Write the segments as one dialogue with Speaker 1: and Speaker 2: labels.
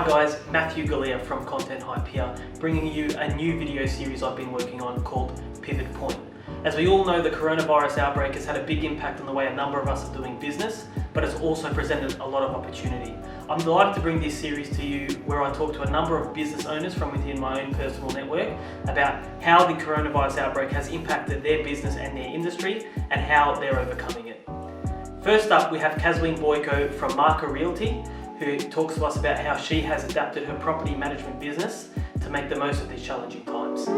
Speaker 1: Hi guys, Matthew Galea from Content Hype here, bringing you a new video series I've been working on called Pivot Point. As we all know, the coronavirus outbreak has had a big impact on the way a number of us are doing business, but it's also presented a lot of opportunity. I'm delighted to bring this series to you where I talk to a number of business owners from within my own personal network about how the coronavirus outbreak has impacted their business and their industry and how they're overcoming it. First up, we have Kazween Boiko from Marker Realty, who talks to us about how she has adapted her property management business to make the most of these challenging times. All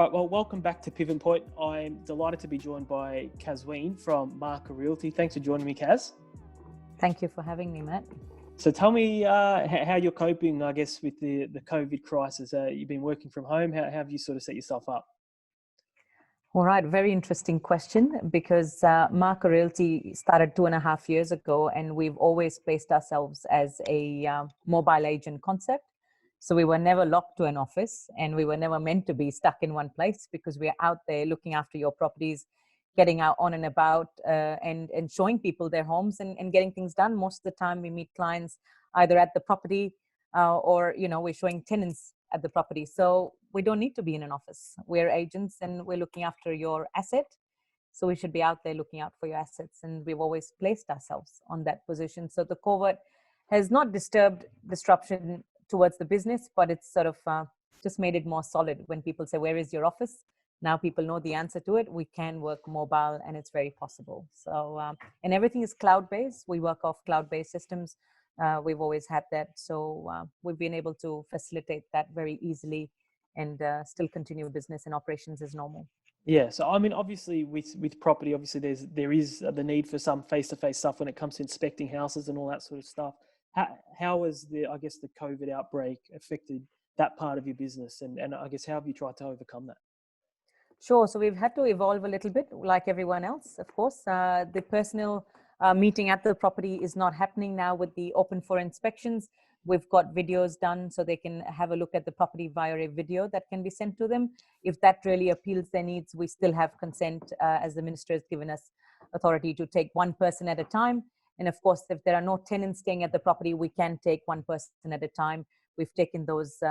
Speaker 1: right, well, welcome back to Pivot Point. I'm delighted to be joined by Kazween from Marker Realty. Thanks for joining me, Kaz.
Speaker 2: Thank you for having me, Matt.
Speaker 1: So tell me how you're coping, I guess, with the COVID crisis. You've been working from home. How have you sort of set yourself up?
Speaker 2: All right, very interesting question, because Marker Realty started 2.5 years ago, and we've always placed ourselves as a mobile agent concept. So we were never locked to an office, and we were never meant to be stuck in one place, because we are out there looking after your properties, getting out on and about and showing people their homes and getting things done. Most of the time we meet clients either at the property or, we're showing tenants at the property. So we don't need to be in an office. We're agents and we're looking after your asset. So we should be out there looking out for your assets. And we've always placed ourselves on that position. So the COVID has not disruption towards the business, but it's sort of just made it more solid. When people say, where is your office? Now people know the answer to it. We can work mobile, and it's very possible. So, and everything is cloud-based. We work off cloud-based systems. We've always had that. So we've been able to facilitate that very easily and still continue business and operations as normal.
Speaker 1: Yeah, so I mean, obviously with property, obviously there is the need for some face-to-face stuff when it comes to inspecting houses and all that sort of stuff. How has the COVID outbreak affected that part of your business? And I guess how have you tried to overcome that?
Speaker 2: Sure. So we've had to evolve a little bit, like everyone else, of course. The personal meeting at the property is not happening now with the open for inspections. We've got videos done so they can have a look at the property via a video that can be sent to them. If that really appeals their needs, we still have consent, as the minister has given us authority to take one person at a time. And of course, if there are no tenants staying at the property, we can take one person at a time. We've taken those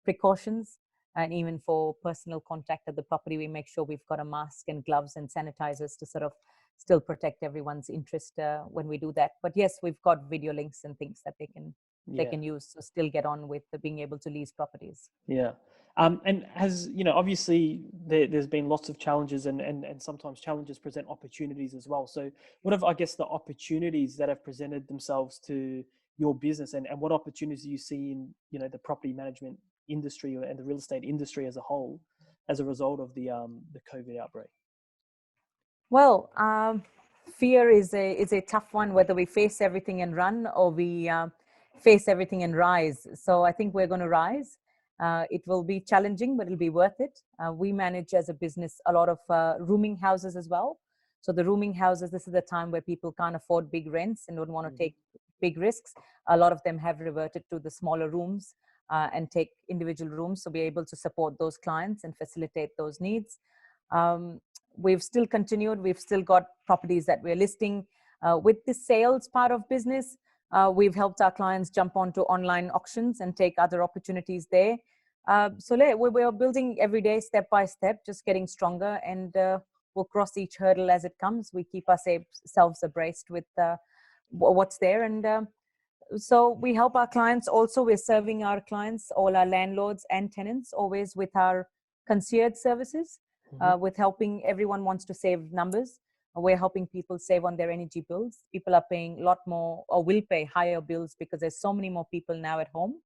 Speaker 2: precautions. And even for personal contact at the property, we make sure we've got a mask and gloves and sanitizers to sort of still protect everyone's interest when we do that. But yes, we've got video links and things that they can use to still get on with being able to lease properties.
Speaker 1: Yeah. And has, obviously there's been lots of challenges and sometimes challenges present opportunities as well. So what are, I guess, the opportunities that have presented themselves to your business and what opportunities do you see in, the property management industry and the real estate industry as a whole as a result of the COVID outbreak?
Speaker 2: Well, fear is a tough one, whether we face everything and run or we face everything and rise. So I think we're going to rise. It will be challenging, but it'll be worth it. We manage as a business a lot of rooming houses as well. So the rooming houses, this is the time where people can't afford big rents and don't want to take big risks. A lot of them have reverted to the smaller rooms and take individual rooms. So we're able to support those clients and facilitate those needs. We've still continued. We've still got properties that we're listing. With the sales part of business, we've helped our clients jump onto online auctions and take other opportunities there. So we're building every day, step by step, just getting stronger, and we'll cross each hurdle as it comes. We keep ourselves abreast with what's there. And so we help our clients. Also, we're serving our clients, all our landlords and tenants, always with our concierge services, with helping. Everyone wants to save numbers. We're helping people save on their energy bills. People are paying a lot more or will pay higher bills because there's so many more people now at home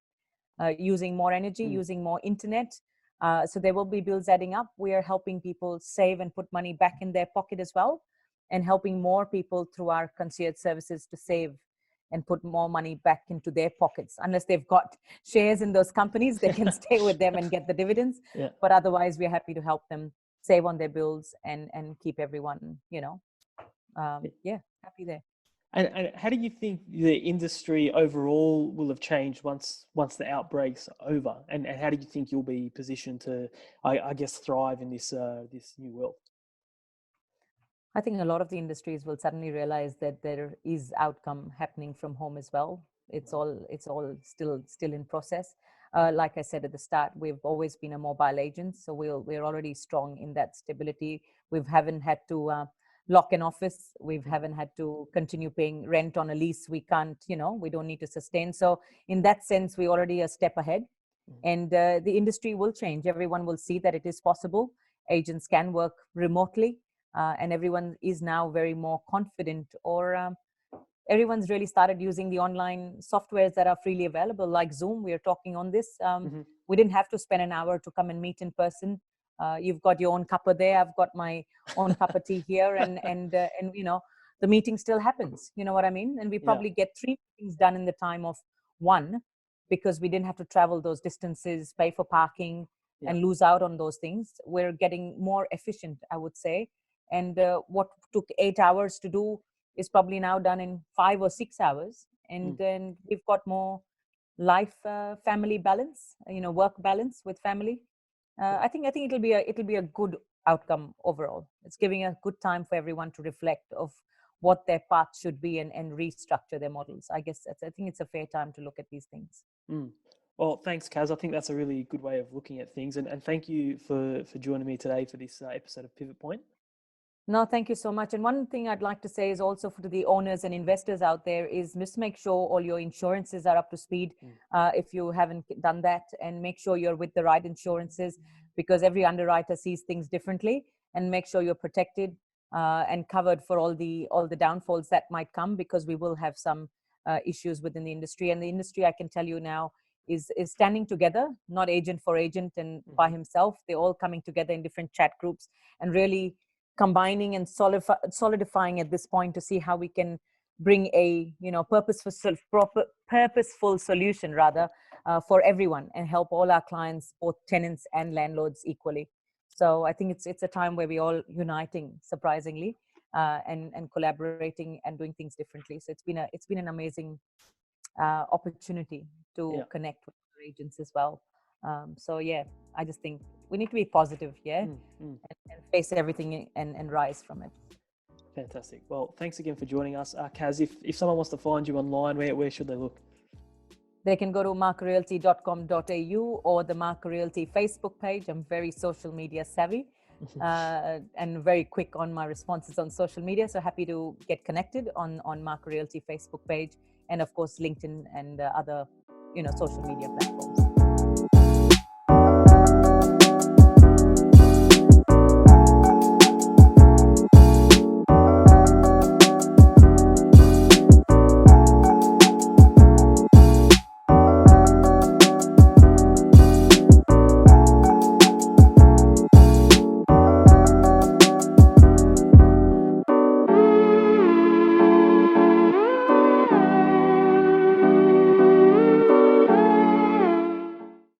Speaker 2: using more energy, using more internet. So there will be bills adding up. We are helping people save and put money back in their pocket as well, and helping more people through our concierge services to save and put more money back into their pockets. Unless they've got shares in those companies, they can stay with them and get the dividends. Yeah. But otherwise, we're happy to help them save on their bills and keep everyone, happy there.
Speaker 1: And how do you think the industry overall will have changed once the outbreak's over? And how do you think you'll be positioned to, I guess, thrive in this new world?
Speaker 2: I think a lot of the industries will suddenly realize that there is outcome happening from home as well. It's all still in process. Like I said at the start, we've always been a mobile agent, so we're already strong in that stability. We haven't had to lock an office. We haven't had to continue paying rent on a lease. We can't, we don't need to sustain. So in that sense, we're already a step ahead. And the industry will change. Everyone will see that it is possible. Agents can work remotely. And everyone is now very more confident, or everyone's really started using the online softwares that are freely available, like Zoom. We are talking on this. We didn't have to spend an hour to come and meet in person. You've got your own cuppa there. I've got my own cup of tea here, and the meeting still happens. You know what I mean? And we probably get 3 meetings done in the time of one, because we didn't have to travel those distances, pay for parking, and lose out on those things. We're getting more efficient, I would say. And what took 8 hours to do is probably now done in 5 or 6 hours. And then we've got more life, family balance, work balance with family. I think it'll be a good outcome overall. It's giving a good time for everyone to reflect of what their path should be, and restructure their models. I think it's a fair time to look at these things.
Speaker 1: Well, thanks, Kaz. I think that's a really good way of looking at things. And thank you for joining me today for this episode of Pivot Point.
Speaker 2: No, thank you so much. And one thing I'd like to say is also for the owners and investors out there is just make sure all your insurances are up to speed if you haven't done that, and make sure you're with the right insurances, because every underwriter sees things differently, and make sure you're protected and covered for all the downfalls that might come, because we will have some issues within the industry. And the industry, I can tell you now, is standing together, not agent for agent and by himself. They're all coming together in different chat groups and really combining and solidifying at this point to see how we can bring a purposeful solution rather for everyone, and help all our clients, both tenants and landlords, equally. So I think it's a time where we're all uniting, surprisingly, and collaborating and doing things differently. So it's been an amazing opportunity to connect with our agents as well. So I just think we need to be positive, and face everything and rise from it.
Speaker 1: Fantastic. Well, thanks again for joining us. Kaz, if someone wants to find you online, where should they look?
Speaker 2: They can go to markerrealty.com.au or the Marker Realty Facebook page. I'm very social media savvy and very quick on my responses on social media. So happy to get connected on Marker Realty Facebook page, and of course LinkedIn and other social media platforms.